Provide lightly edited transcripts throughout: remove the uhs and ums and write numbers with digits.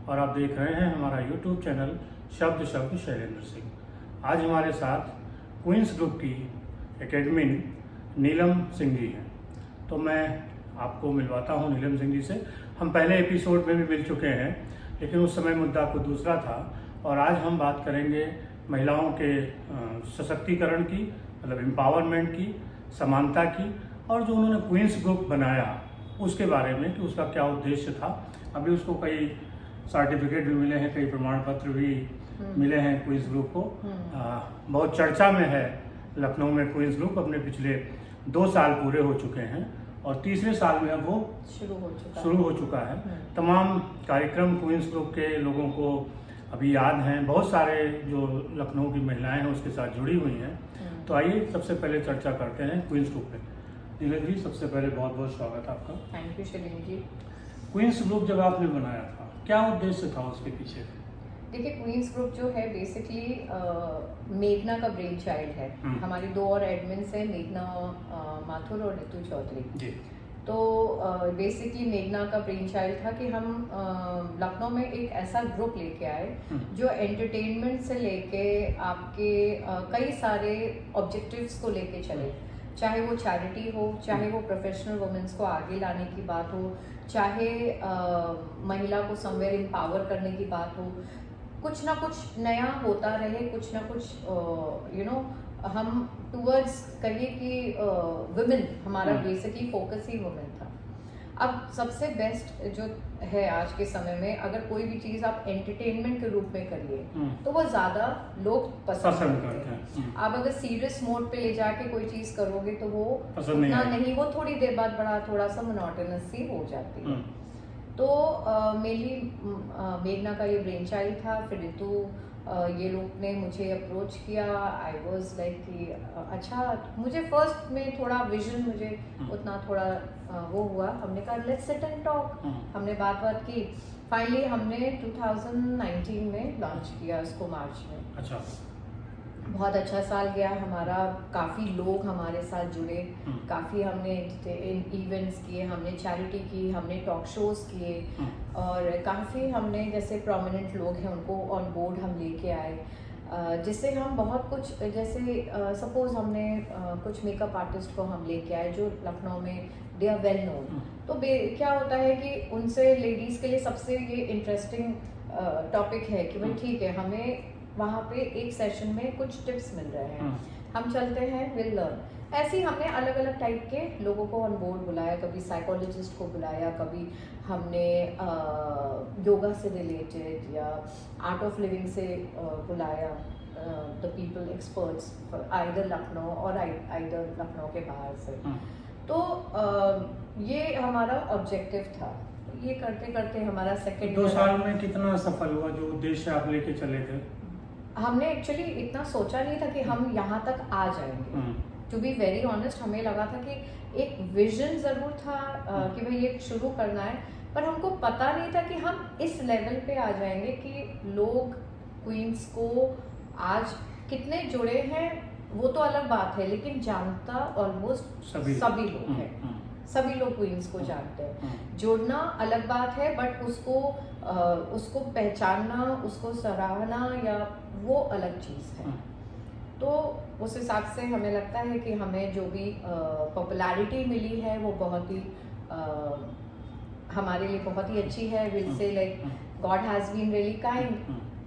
और आप देख रहे हैं हमारा YouTube चैनल शब्द शब्द शैलेंद्र सिंह। आज हमारे साथ क्वींस ग्रुप की एकेडमिन नीलम सिंह जी हैं, तो मैं आपको मिलवाता हूं नीलम सिंह जी से। हम पहले एपिसोड में भी मिल चुके हैं, लेकिन उस समय मुद्दा कुछ दूसरा था और आज हम बात करेंगे महिलाओं के सशक्तिकरण की, मतलब एम्पावरमेंट की, समानता की, और जो उन्होंने क्वींस ग्रुप बनाया उसके बारे में कि उसका क्या उद्देश्य था। अभी उसको कई सर्टिफिकेट भी मिले हैं, कई प्रमाण पत्र भी मिले हैं क्वींस ग्रुप को। बहुत चर्चा में है लखनऊ में क्वींस ग्रुप। अपने पिछले 2 साल पूरे हो चुके हैं और तीसरे साल में अब वो शुरू हो चुका है। तमाम कार्यक्रम क्वींस ग्रुप के लोगों को अभी याद हैं, बहुत सारे जो लखनऊ की महिलाएं हैं उसके साथ जुड़ी हुई हैं। तो आइए सबसे पहले चर्चा करते हैं क्वींस ग्रुप पे। नीलम जी, सबसे पहले बहुत बहुत स्वागत है आपका। Thank you Shailendra ji. Queens group जब आपने बनाया था, क्या उद्देश्य था उसके पीछे? देखिए, क्वींस ग्रुप जो है बेसिकली मेघना का ब्रेन चाइल्ड है। हमारी 2 और एडमिन्स हैं, मेघना माथुर और ऋतु चौधरी जी। तो बेसिकली मेघना का ब्रेन चाइल्ड था कि हम लखनऊ में एक ऐसा ग्रुप लेके आए जो एंटरटेनमेंट से लेके आपके कई सारे ऑब्जेक्टिव्स को लेके चले। चाहे वो चैरिटी हो, चाहे वो प्रोफेशनल वुमेन्स को आगे लाने की बात हो, चाहे महिला को समवेयर एम्पावर करने की बात हो, कुछ ना कुछ नया होता रहे, कुछ ना कुछ हम टूवर्ड्स कहिए कि वुमेन, हमारा बेसिकली फोकस ही वुमेन था। अब सबसे बेस्ट जो है आज के समय में, अगर कोई भी चीज़ आप एंटरटेनमेंट के रूप में करिए तो वो ज़्यादा लोग पसंद करते हैं। आप अगर सीरियस मोड पे ले जाके कोई चीज़ करोगे तो वो पसंद नहीं, वो थोड़ी देर बाद थोड़ा सा मोनोटोनस सी हो जाती है। तो मेनली मेघना का ये ब्रेन चाइल्ड था। फिर ऋतु ये लोग ने मुझे अप्रोच किया। आई वॉज लाइक कि अच्छा, मुझे फर्स्ट में थोड़ा विजन मुझे उतना थोड़ा वो हुआ। हमने कहा लेट्स सिट एंड टॉक। हमने बात की। फाइनली हमने 2019 में लॉन्च किया इसको, मार्च में। अच्छा, बहुत अच्छा साल गया हमारा। काफ़ी लोग हमारे साथ जुड़े, काफ़ी हमने इवेंट्स किए, हमने चैरिटी की, हमने टॉक शोज किए, और काफ़ी हमने जैसे प्रोमिनेंट लोग हैं उनको ऑन बोर्ड हम लेके आए, जिससे हम बहुत कुछ, जैसे सपोज हमने कुछ मेकअप आर्टिस्ट को हम लेके आए जो लखनऊ में दे आर वेल नोन। तो क्या होता है कि उनसे लेडीज़ के लिए सबसे ये इंटरेस्टिंग टॉपिक है कि भाई ठीक है, हमें वहाँ पे एक सेशन में कुछ टिप्स मिल रहे हैं, हम चलते हैं, विल लर्न। ऐसे ही हमने अलग अलग टाइप के लोगों को ऑन बोर्ड बुलाया। कभी साइकोलॉजिस्ट को बुलाया, कभी हमने योगा से रिलेटेड या आर्ट ऑफ लिविंग से बुलाया the people experts, either Lucknow और आइदर लखनऊ के बाहर से। तो ये हमारा ऑब्जेक्टिव था। ये करते करते हमारा सेकेंड 2 साल में कितना सफल हुआ जो उद्देश्य आप लेके चले थे? हमने एक्चुअली इतना सोचा नहीं था कि हम यहाँ तक आ जाएंगे। टू बी वेरी ऑनेस्ट, हमें लगा था कि एक विजन जरूर था कि भाई ये शुरू करना है, पर हमको पता नहीं था कि हम इस लेवल पे आ जाएंगे कि लोग क्वींस को आज कितने जुड़े हैं वो तो अलग बात है, लेकिन जानता ऑलमोस्ट सभी लोग हैं। सभी लोग क्वींस को जानते हैं। जोड़ना अलग बात है, बट उसको पहचानना, उसको सराहना, या वो अलग चीज़ है। तो उस हिसाब से हमें लगता है कि हमें जो भी पॉपुलैरिटी मिली है वो बहुत ही हमारे लिए बहुत ही अच्छी है। Will say like God has been really kind.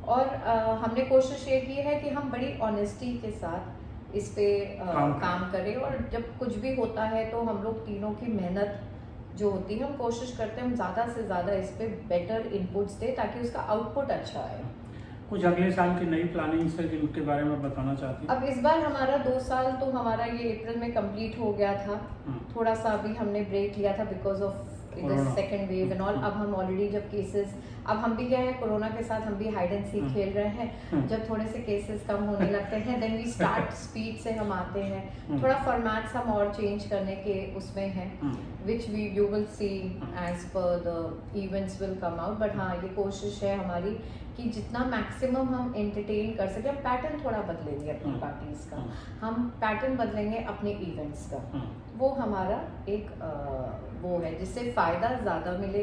और हमने कोशिश ये की है कि हम बड़ी ऑनेस्टी के साथ इस पे काम करें, और जब कुछ भी होता है तो हम लोग तीनों की मेहनत जो होती है, हम कोशिश करते हैं हम ज़्यादा से ज़्यादा इस पे बेटर इनपुट्स दें ताकि उसका आउटपुट अच्छा आए। कुछ अगले साल की नई प्लानिंग्स है जिनके बारे में बताना चाहती हैं? अब इस बार हमारा 2 साल तो हमारा ये अप्रैल में कंप्लीट हो गया था। थोड़ा सा अभी हमने ब्रेक लिया था because of second wave and all. अब हम ऑलरेडी जब केसेस, अब हम भी क्या है, कोरोना के साथ हम भी हाइड एंड सीक खेल रहे हैं। जब थोड़े से केसेस कम होने लगते हैं देन वी स्टार्ट स्पीड से हम आते हैं। थोड़ा फॉर्मेट्स हम और चेंज करने के उसमें हैं, which you will see as per the events will come out. But हाँ, ये कोशिश है हमारी कि जितना मैक्सिमम हम एंटरटेन कर सके। हम पैटर्न थोड़ा बदलेंगे अपनी पार्टीज का, हम पैटर्न बदलेंगे अपने इवेंट्स का। वो हमारा एक वो है जिससे फ़ायदा ज़्यादा मिले,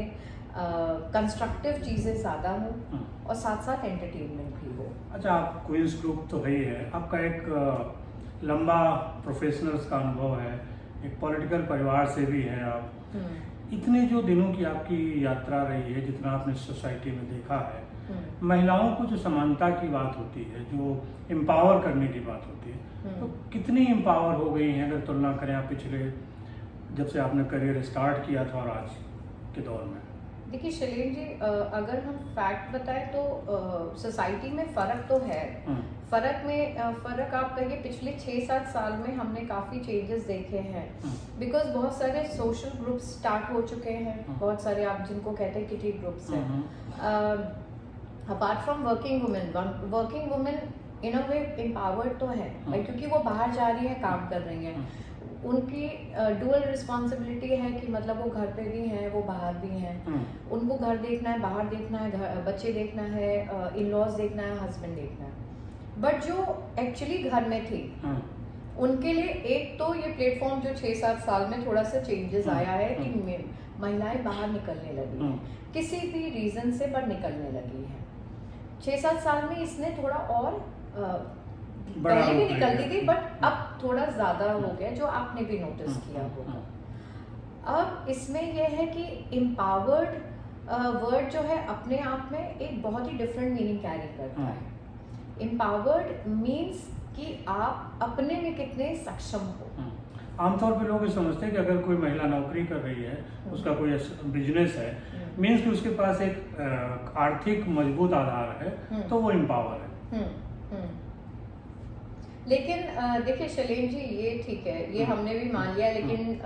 कंस्ट्रक्टिव चीज़ें ज़्यादा हो और साथ साथ एंटरटेनमेंट भी हो। अच्छा, आप क्वींस ग्रुप तो है ही है, आपका एक लंबा प्रोफेशनल्स का अनुभव है, एक पॉलिटिकल परिवार से भी है आप। इतने जो दिनों की आपकी यात्रा रही है, जितना आपने सोसाइटी में देखा है, महिलाओं को जो समानता की बात होती है, जो एम्पावर करने की बात होती है, तो कितनी एम्पावर हो गई हैं अगर तुलना करें आप पिछले, जब से आपने करियर स्टार्ट किया था और आज के दौर में? देखिए शैलेंद्र जी, अगर हम फैक्ट बताएं तो सोसाइटी में फ़र्क तो है। फ़र्क आप कहिए पिछले 6-7 साल में हमने काफ़ी चेंजेस देखे हैं, बिकॉज बहुत सारे सोशल ग्रुप्स स्टार्ट हो चुके हैं, बहुत सारे आप जिनको कहते हैं किटी ग्रुप्स हैं। Apart from working women in a way empowered तो है भाई, क्योंकि वो बाहर जा रही है, काम कर रही हैं, उनकी डुअल रिस्पॉन्सिबिलिटी है कि मतलब वो घर पे भी हैं, वो बाहर भी हैं, उनको घर देखना है, बाहर देखना है, बच्चे देखना है, इन लॉज देखना है, हस्बैंड देखना है। बट जो एक्चुअली घर में थी उनके लिए एक तो ये प्लेटफॉर्म जो 6-7 साल में थोड़ा सा चेंजेस आया है कि महिलाएं बाहर निकलने लगी हैं, किसी भी रीजन से पर निकलने लगी है। 6-7 साल में इसने थोड़ा और पहले भी निकलती थी, बट अब थोड़ा ज्यादा हो गया, जो आपने भी नोटिस किया होगा। अब इसमें यह है कि एम्पावर्ड वर्ड जो है अपने आप में एक बहुत ही डिफरेंट मीनिंग कैरी करता है। एम्पावर्ड मीन्स कि आप अपने में कितने सक्षम हो। आमतौर पे लोग ये समझते हैं कि अगर कोई महिला नौकरी कर रही है, उसका कोई बिजनेस है, मीन्स कि उसके पास एक आर्थिक मजबूत आधार है, तो वो एम्पावर है। लेकिन देखिए शैलेंद्र जी, ये ठीक है, ये हमने भी मान लिया, लेकिन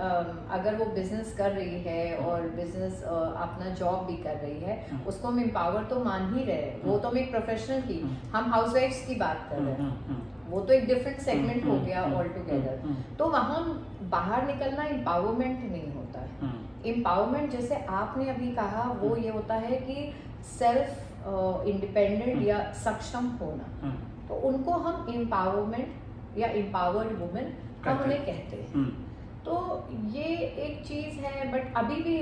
अगर वो बिजनेस कर रही है और बिजनेस अपना जॉब भी कर रही है, उसको हम एम्पावर तो मान ही रहे हैं। वो तो हम एक प्रोफेशनल की, हम हाउसवाइफ्स की बात कर रहे हैं, वो तो एक डिफरेंट सेगमेंट हो गया ऑल टुगेदर। तो वहाँ बाहर निकलना एम्पावरमेंट नहीं होता है। एम्पावरमेंट जैसे आपने अभी कहा, वो ये होता है कि सेल्फ इंडिपेंडेंट या सक्षम होना, तो उनको हम एम्पावरमेंट या एम्पावर्ड वुमेन हम उन्हें कहते हैं। तो ये एक चीज है, बट अभी भी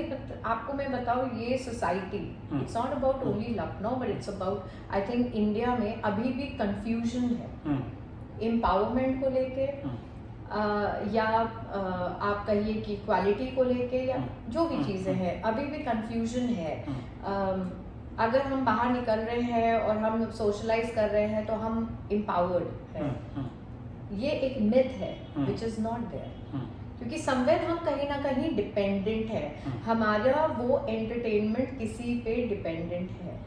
आपको मैं बताऊं, ये society, it's not about only Lucknow, but it's about, I think India में अभी भी कंफ्यूजन है एम्पावरमेंट को लेके, या आप कहिए कि इक्वालिटी को लेके, या जो भी चीजें हैं, अभी भी कंफ्यूजन है। अगर हम बाहर निकल रहे हैं और हम सोशलाइज कर रहे हैं तो हम एम्पावर्ड हैं, ये एक मिथ है विच इज नॉट देयर, क्योंकि समवेयर हम कहीं ना कहीं डिपेंडेंट है, हमारा वो एंटरटेनमेंट किसी पे डिपेंडेंट है।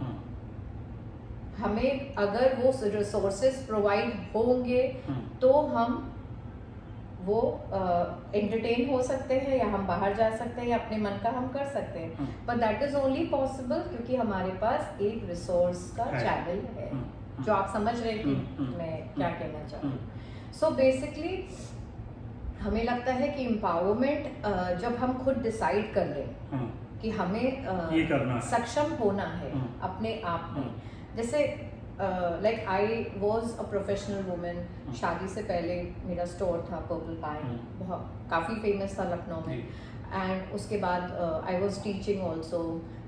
हमें अगर वो रिसोर्सेज प्रोवाइड होंगे तो हम वो एंटरटेन हो सकते हैं, या हम बाहर जा सकते हैं, या अपने मन का हम कर सकते हैं, but that is only possible क्योंकि हमारे पास एक रिसोर्स का चैनल है, जो आप समझ रहे कि मैं क्या कहना चाहती हूँ। सो बेसिकली हमें लगता है कि एम्पावरमेंट जब हम खुद डिसाइड कर लें कि हमें ये करना सक्षम होना है अपने आप में, जैसे like I was a professional women. शादी से पहले मेरा स्टोर था पर्पल पाइन, बहुत काफ़ी फेमस था लखनऊ में, एंड उसके बाद I was teaching also,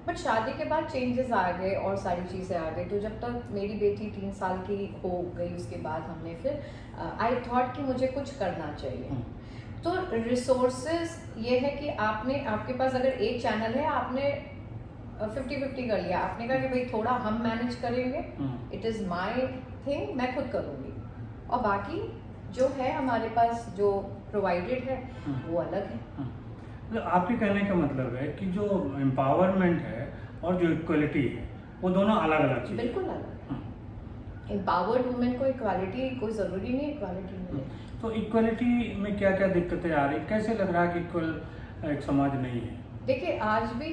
but शादी के बाद चेंजेस आ गए और सारी चीज़ें आ गई। तो जब तक मेरी बेटी 3 साल की हो गई, उसके बाद हमने फिर आई थॉट कि मुझे कुछ करना चाहिए। तो रिसोर्सेज ये है कि आपने, आपके पास अगर एक चैनल है, आपने 50-50 कर लिया, आपने कहा कि भाई थोड़ा हम मैनेज करेंगे, इट इज़ माई थिंग, मैं खुद करूँगी, और बाकी जो है हमारे पास जो प्रोवाइडेड है वो अलग है। तो आपके कहने का मतलब है कि जो एम्पावरमेंट है और जो इक्वलिटी है, वो दोनों अलग अलग चीज़, बिल्कुल अलग है। एम्पावर्ड वुमेन को इक्वालिटी कोई ज़रूरी नहीं इक्वालिटी मिले। तो इक्वलिटी में क्या क्या दिक्कतें आ रही, कैसे लग रहा है कि इक्वल एक समाज नहीं है? देखिए, आज भी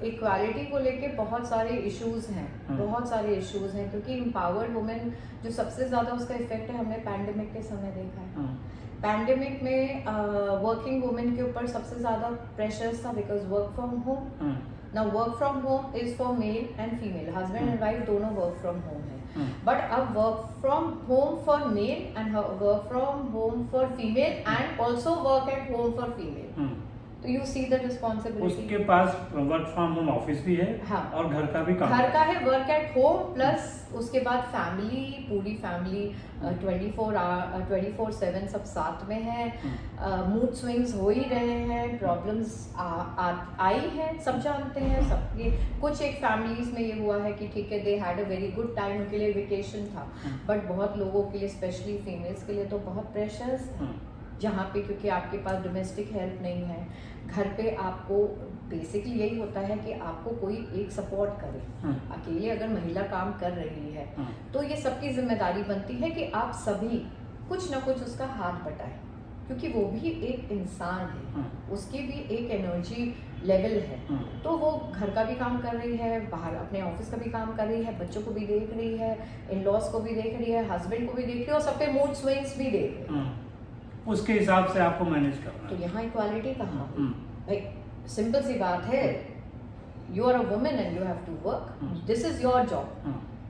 इक्वालिटी को लेके बहुत सारे इश्यूज हैं, बहुत सारे इश्यूज हैं, क्योंकि एम्पावर्ड वुमेन जो सबसे ज़्यादा उसका इफेक्ट है, हमने पैंडेमिक के समय देखा है। पैंडेमिक में वर्किंग वुमेन के ऊपर सबसे ज़्यादा प्रेशर्स था, because work from home. Now work from home is for male and female, husband and wife दोनों वर्क फ्रॉम होम है, बट अब work from home for male and work from home for female and also work at home for female. तो you see the responsibility. उसके पास work from home office भी है, हाँ, और घर का भी काम, घर का है, वर्क एट होम, प्लस उसके बाद फैमिली, पूरी फैमिली 24/7 सब साथ में है। मूड स्विंग्स हो ही रहे हैं, प्रॉब्लम्स आई हैं, सब जानते हैं, सबके कुछ एक फैमिलीज में ये हुआ है कि ठीक है, they had a very good time, उनके लिए वेकेशन था, बट बहुत लोगों के लिए, स्पेशली फीमेल्स के लिए तो बहुत प्रेशर्स है, जहाँ पे क्योंकि आपके पास डोमेस्टिक हेल्प नहीं है, घर पे आपको बेसिकली यही होता है कि आपको कोई एक सपोर्ट करे। अकेले अगर महिला काम कर रही है तो ये सबकी जिम्मेदारी बनती है कि आप सभी कुछ ना कुछ उसका हाथ बटाएं, क्योंकि वो भी एक इंसान है, उसकी भी एक एनर्जी लेवल है, तो वो घर का भी काम कर रही है, बाहर अपने ऑफिस का भी काम कर रही है, बच्चों को भी देख रही है, इन लॉज को भी देख रही है, हस्बैंड को भी देख रही है, और सबके मूड स्विंग्स भी देख रही है। उसके हिसाब से आपको मैनेज करना तो है। यहाँ इक्वालिटी कहाँ हुई भाई? सिंपल सी बात है, you are a women and you have to work, this is your job,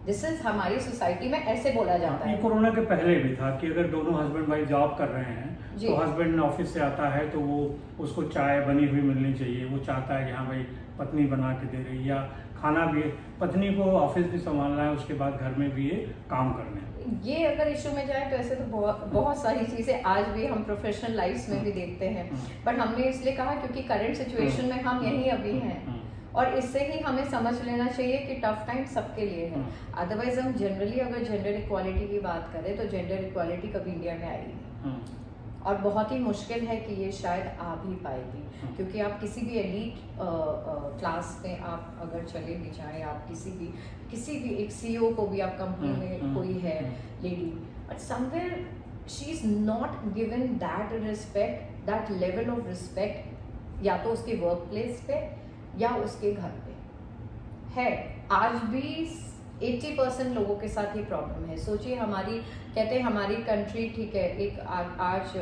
this is हमारी सोसाइटी में ऐसे बोला जाता है। ये कोरोना के पहले भी था कि अगर दोनों हस्बैंड वाइफ जॉब कर रहे हैं तो हस्बैंड ऑफिस से आता है तो वो उसको चाय बनी हुई मिलनी चाहिए, वो चाहता है कि हाँ भाई पत्नी बना के दे रही, या खाना भी पत्नी को ऑफिस भी संभालना है, उसके बाद घर में भी ये काम करने हैं। ये अगर इशू में जाए तो ऐसे तो बहुत सारी चीज़ें आज भी हम प्रोफेशनल लाइफ में भी देखते हैं, बट हमने इसलिए कहा क्योंकि करंट सिचुएशन में हम यहीं अभी हैं, और इससे ही हमें समझ लेना चाहिए कि टफ टाइम सबके लिए है। अदरवाइज हम जनरली अगर जेंडर इक्वालिटी की बात करें तो जेंडर इक्वालिटी कभी इंडिया में आई नहीं, और बहुत ही मुश्किल है कि ये शायद आ भी पाएगी, क्योंकि आप किसी भी एलीट क्लास में आप अगर चले भी जाएं, आप किसी भी एक सीईओ को भी आप कंपनी में कोई है lady, but somewhere she is not given that respect, that level of respect, या तो उसके वर्क प्लेस पे या उसके घर पे है। आज भी 80% लोगों के साथ ये प्रॉब्लम है। सोचिए, हमारी कहते हैं हमारी कंट्री ठीक है, एक आज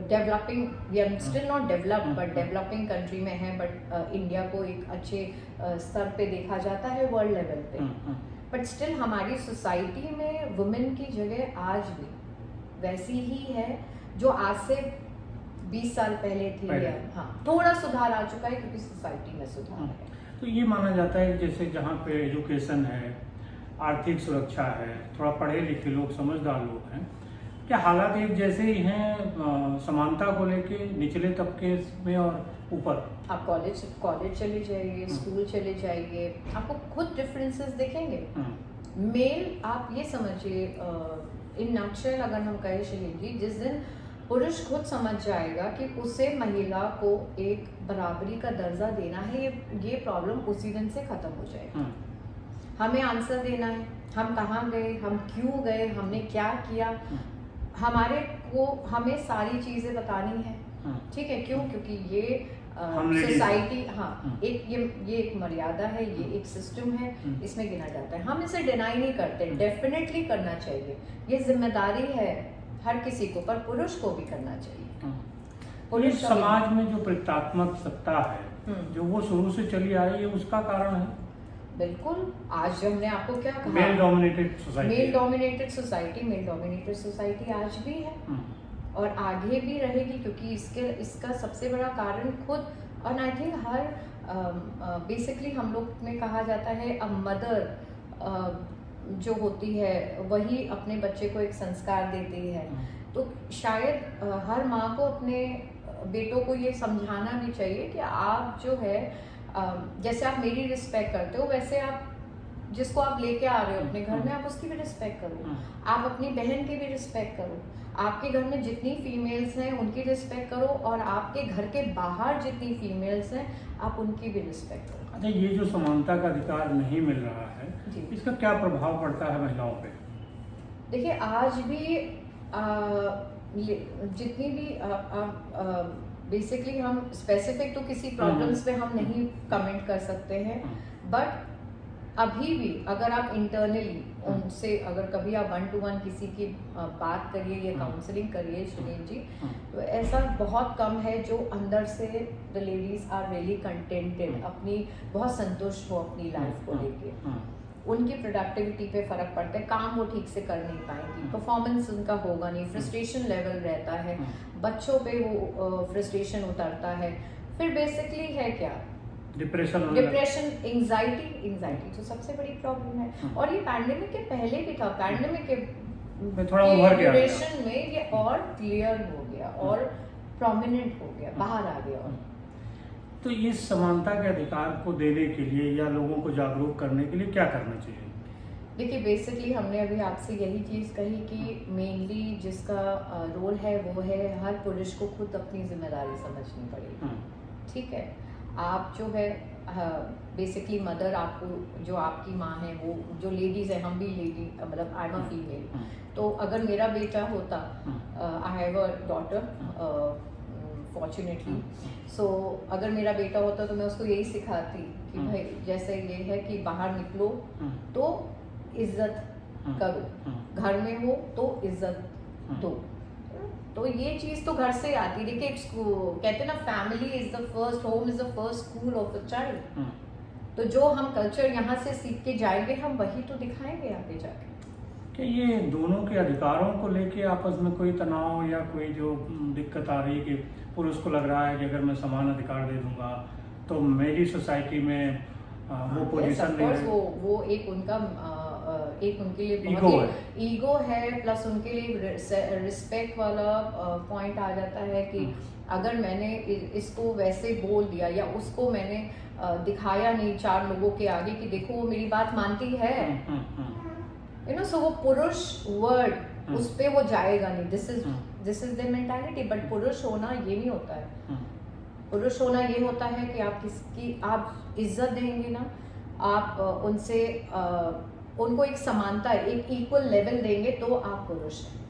developing, we are still not developed but developing country में है, बट इंडिया को एक अच्छे स्तर पे देखा जाता है वर्ल्ड लेवल पे, बट स्टिल हमारी सोसाइटी में वुमेन की जगह आज भी वैसी ही है जो आज से 20 साल पहले थी। हाँ, थोड़ा सुधार आ चुका है क्योंकि सोसाइटी में सुधार है। तो ये माना जाता है जैसे जहाँ पे एजुकेशन है, आर्थिक सुरक्षा है, थोड़ा पढ़े लिखे लोग, समझदार लोग हैं, क्या हालात एक जैसे ही हैं समानता को लेके निचले तबके में और ऊपर? आप कॉलेज चले जाइए, स्कूल चले जाइए, आपको खुद डिफरेंसेस दिखेंगे। मेल, आप ये समझिए, इन नटशेल अगर हम कहें शहीद जी, जिस दिन पुरुष खुद समझ जाएगा कि उसे महिला को एक बराबरी का दर्जा देना है, ये प्रॉब्लम उसी दिन से खत्म हो जाएगी। हमें आंसर देना है, हम कहाँ गए, हम क्यों गए, हमने क्या किया, हमें सारी चीजें बतानी है, ठीक है? क्यों? क्योंकि ये सोसाइटी, हाँ, ये एक मर्यादा है, ये एक सिस्टम है, इसमें गिना जाता है। हम इसे डिनाई नहीं करते, डेफिनेटली करना चाहिए, ये जिम्मेदारी है हर किसी को, पर पुरुष को भी करना चाहिए। पुरुष समाज में जो प्रतीकात्मक सत्ता है जो वो शुरू से चली आ रही है, उसका कारण है बिल्कुल। आज हमने आपको क्या कहा, मेल डोमिनेटेड सोसाइटी आज भी है और आगे भी रहेगी, क्योंकि इसका सबसे बड़ा कारण खुद, और आई थिंक हर बेसिकली हम लोग में कहा जाता है अ मदर जो होती है वही अपने बच्चे को एक संस्कार देती है, तो शायद हर माँ को अपने बेटों को ये समझाना भी चाहिए कि आप जो है जैसे आप मेरी रिस्पेक्ट करते हो, वैसे आप जिसको आप लेके आ रहे हो अपने घर में, आप उसकी भी रिस्पेक्ट करो, आप अपनी बहन की भी रिस्पेक्ट करो, आपके घर में जितनी फीमेल्स हैं उनकी रिस्पेक्ट करो, और आपके घर के बाहर जितनी फीमेल्स हैं आप उनकी भी रिस्पेक्ट करो। अच्छा, ये जो समानता का अधिकार नहीं मिल रहा है, इसका क्या प्रभाव पड़ता है महिलाओं पे? देखिए, आज भी जितनी भी बेसिकली हम स्पेसिफिक तो किसी प्रॉब्लम्स पे हम नहीं कमेंट कर सकते हैं, बट अभी भी अगर आप इंटरनली उनसे अगर कभी आप 1-to-1 किसी की बात करिए या काउंसलिंग करिए सुनील जी, तो ऐसा बहुत कम है जो अंदर से the ladies are really contented, अपनी बहुत संतुष्ट हो अपनी लाइफ को लेके। उनकी प्रोडक्टिविटी पे फर्क पड़ता है, काम वो ठीक से कर नहीं पाएंगी, परफॉर्मेंस उनका होगा नहीं, फ्रस्ट्रेशन लेवल रहता है, बच्चों पे वो फ्रस्ट्रेशन उतरता है, फिर बेसिकली है क्या, डिप्रेशन, एंजाइटी तो सबसे बड़ी प्रॉब्लम है। और ये पैंडेमिक के पहले भी था, पैंडेमिक के थोड़ा उभर गया ड्यूरेशन में ये और क्लियर हो गया और प्रोमिनेंट हो गया, बाहर आ गया। तो इस समानता के अधिकार को देने के लिए या लोगों को जागरूक करने के लिए क्या करना चाहिए? देखिए बेसिकली हमने अभी आपसे यही चीज़ कही कि मेनली जिसका रोल है वो है हर पुरुष को खुद अपनी जिम्मेदारी समझनी पड़ेगी। ठीक है, आप जो है बेसिकली मदर, आपको जो आपकी माँ है, वो जो लेडीज़ है, हम भी लेडी, मतलब आई एम अ फीमेल, तो अगर मेरा बेटा होता, I have a daughter fortunately, so अगर मेरा बेटा होता तो मैं उसको यही सिखाती कि भाई जैसे ये है कि बाहर निकलो तो इज्जत करो, घर में हो तो इज्जत दो। तो ये चीज तो घर से आती है। देखिए कहते हैं ना, family is the first home, is the first school of the child. तो जो हम कल्चर यहाँ से सीख के जाएंगे, हम वही तो दिखाएंगे आगे जाके। कि ये दोनों के अधिकारों को लेके आपस में कोई तनाव या कोई जो दिक्कत आ रही है कि पुरुष को लग रहा है कि अगर मैं समान अधिकार दे दूंगा तो मेरी सोसाइटी में वो पोजीशन नहीं है, वो एक उनका एक उनके लिए ईगो है, प्लस उनके लिए रिस्पेक्ट वाला पॉइंट आ जाता है कि अगर मैंने इसको वैसे बोल दिया या उसको मैंने दिखाया नहीं 4 लोगों के आगे कि देखो वो मेरी बात मानती है, यू नो, सो वो पुरुष वर्ड उस पे वो जाएगा नहीं। This is the mentality. But पुरुष होना ये नहीं होता है। पुरुष होना ये होता है कि आप किसकी आप इज्जत देंगे ना, आप उनसे उनको एक समानता, एक इक्वल लेवल देंगे तो आप पुरुष हैं।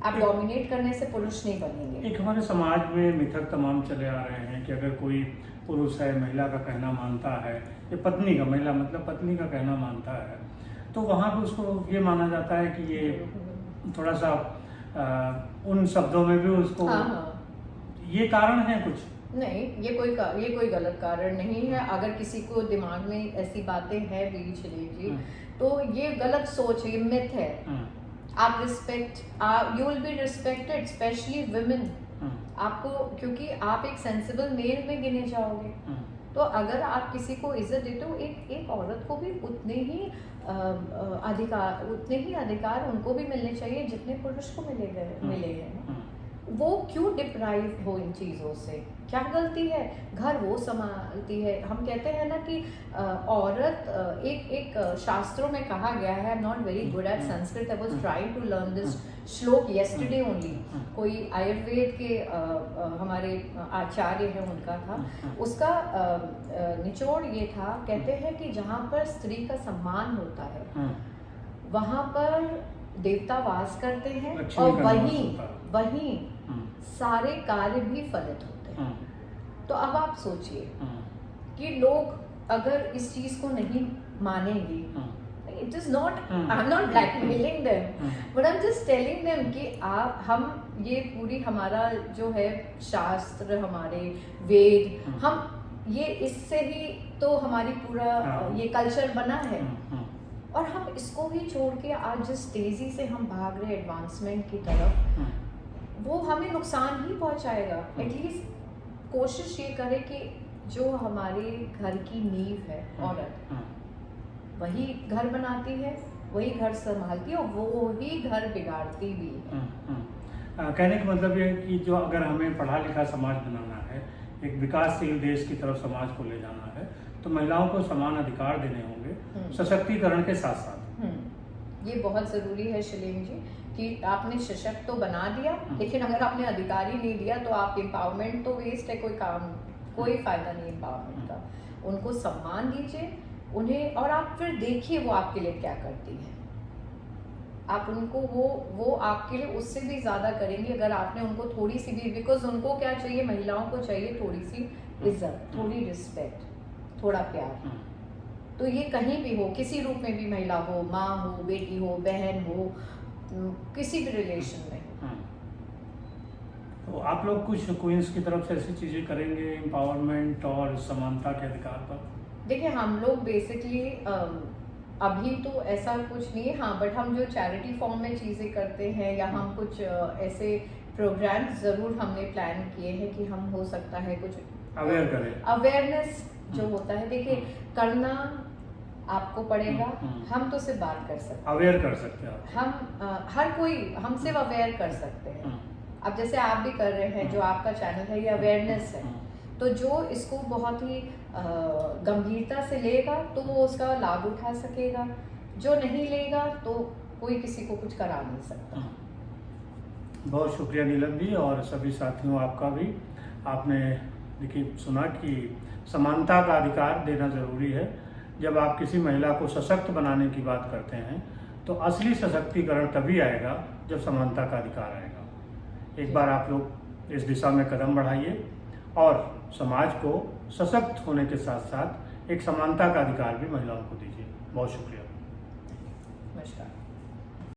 आप डोमिनेट करने से पुरुष नहीं बनेंगे। एक हमारे समाज में मिथक तमाम चले आ रहे हैं कि अगर कोई पुरुष है, महिला का कहना मानता है, ये पत्नी का, महिला मतलब पत्नी का कहना मानता है, तो वहाँ पे उसको ये माना जाता है कि ये थोड़ा सा उन शब्दों में भी उसको ये कारण है कुछ नहीं, ये कोई गलत कारण नहीं है। अगर किसी को दिमाग में ऐसी बातें हैं बीड़ी शरीफ जी, तो ये गलत सोच है, ये मिथ है। आप you will be respected, specially women. आपको, क्योंकि आप एक सेंसिबल मेल में गिने जाओगे। तो अगर आप किसी को इज्जत देते हो, एक औरत को भी उतने ही अधिकार उनको भी मिलने चाहिए जितने पुरुष को मिले हैं। वो क्यों डिप्राइव हो इन चीज़ों से? क्या गलती है? घर वो संभालती है। हम कहते हैं ना कि औरत एक शास्त्रों में कहा गया है, not very good at Sanskrit, I was trying to learn this shloka yesterday only. कोई आयुर्वेद के हमारे आचार्य हैं, उनका था, उसका निचोड़ ये था, कहते हैं कि जहाँ पर स्त्री का सम्मान होता है वहाँ पर देवता वास करते हैं, और वहीं सारे कार्य भी फलित होते हैं। तो अब आप सोचिए कि लोग अगर इस चीज को नहीं मानेंगे, it is not, I am not blackmailing them, but I am just telling them कि हम ये पूरी हमारा जो है शास्त्र, हमारे वेद, हम ये इससे ही तो हमारी पूरा ये कल्चर बना है। और हम इसको ही छोड़ के आज जिस तेजी से हम भाग रहे एडवांसमेंट की तरफ, वो हमें नुकसान ही पहुंचाएगा। एटलीस्ट कोशिश ये करे कि जो हमारे घर की नींव है, औरत वही घर बनाती है, वही घर संभालती है, और वो ही घर बिगाड़ती भी है। कहने का मतलब ये है कि जो अगर हमें पढ़ा लिखा समाज बनाना है, एक विकासशील देश की तरफ समाज को ले जाना है, तो महिलाओं को समान अधिकार देने होंगे, सशक्तिकरण के साथ साथ। ये बहुत ज़रूरी है शैलेंद्र जी, कि आपने सशक्त तो बना दिया, लेकिन अगर आपने अधिकार ही नहीं दिया तो आप एम्पावरमेंट तो वेस्ट है, कोई फायदा नहीं एम्पावरमेंट का। उनको सम्मान दीजिए उन्हें, और आप फिर देखिए वो आपके लिए क्या करती है। आप उनको वो आपके लिए उससे भी ज़्यादा करेंगी अगर आपने उनको थोड़ी सी भी, बिकॉज उनको क्या चाहिए, महिलाओं को चाहिए थोड़ी सी इज्जत, थोड़ी रिस्पेक्ट, थोड़ा प्यार। तो ये कहीं भी हो, किसी रूप में भी महिला हो, माँ हो, बेटी हो, बहन हो, किसी भी रिलेशन में। तो आप लोग कुछ क्वींस की तरफ से ऐसी चीज़ें करेंगे एम्पावरमेंट और समानता के अधिकार पर? देखिए हम लोग बेसिकली अभी तो ऐसा कुछ नहीं है, हाँ, बट हम जो चैरिटी फॉर्म में चीज़ें करते हैं या हम कुछ ऐसे प्रोग्राम्स ज़रूर हमने प्लान किए हैं कि हम हो सकता है कुछ अवेयर करें, अवेयरनेस जो होता है, देखिए करना आपको पड़ेगा, हम तो सिर्फ बात कर सकते हैं, अवेयर कर सकते हैं आप। हम हर कोई हम सिर्फ अवेयर कर सकते हैं। अब जैसे आप भी कर रहे हैं, जो आपका चैनल है ये अवेयरनेस है, तो जो इसको बहुत ही गंभीरता से लेगा तो वो उसका लाभ उठा सकेगा, जो नहीं लेगा तो कोई किसी को कुछ करा नहीं सकता। बहुत शुक्रिया नीलम जी और सभी साथियों आपका भी। आपने देखिए सुना कि समानता का अधिकार देना ज़रूरी है। जब आप किसी महिला को सशक्त बनाने की बात करते हैं तो असली सशक्तिकरण तभी आएगा जब समानता का अधिकार आएगा। एक बार आप लोग इस दिशा में कदम बढ़ाइए और समाज को सशक्त होने के साथ साथ एक समानता का अधिकार भी महिलाओं को दीजिए। बहुत शुक्रिया। नमस्कार।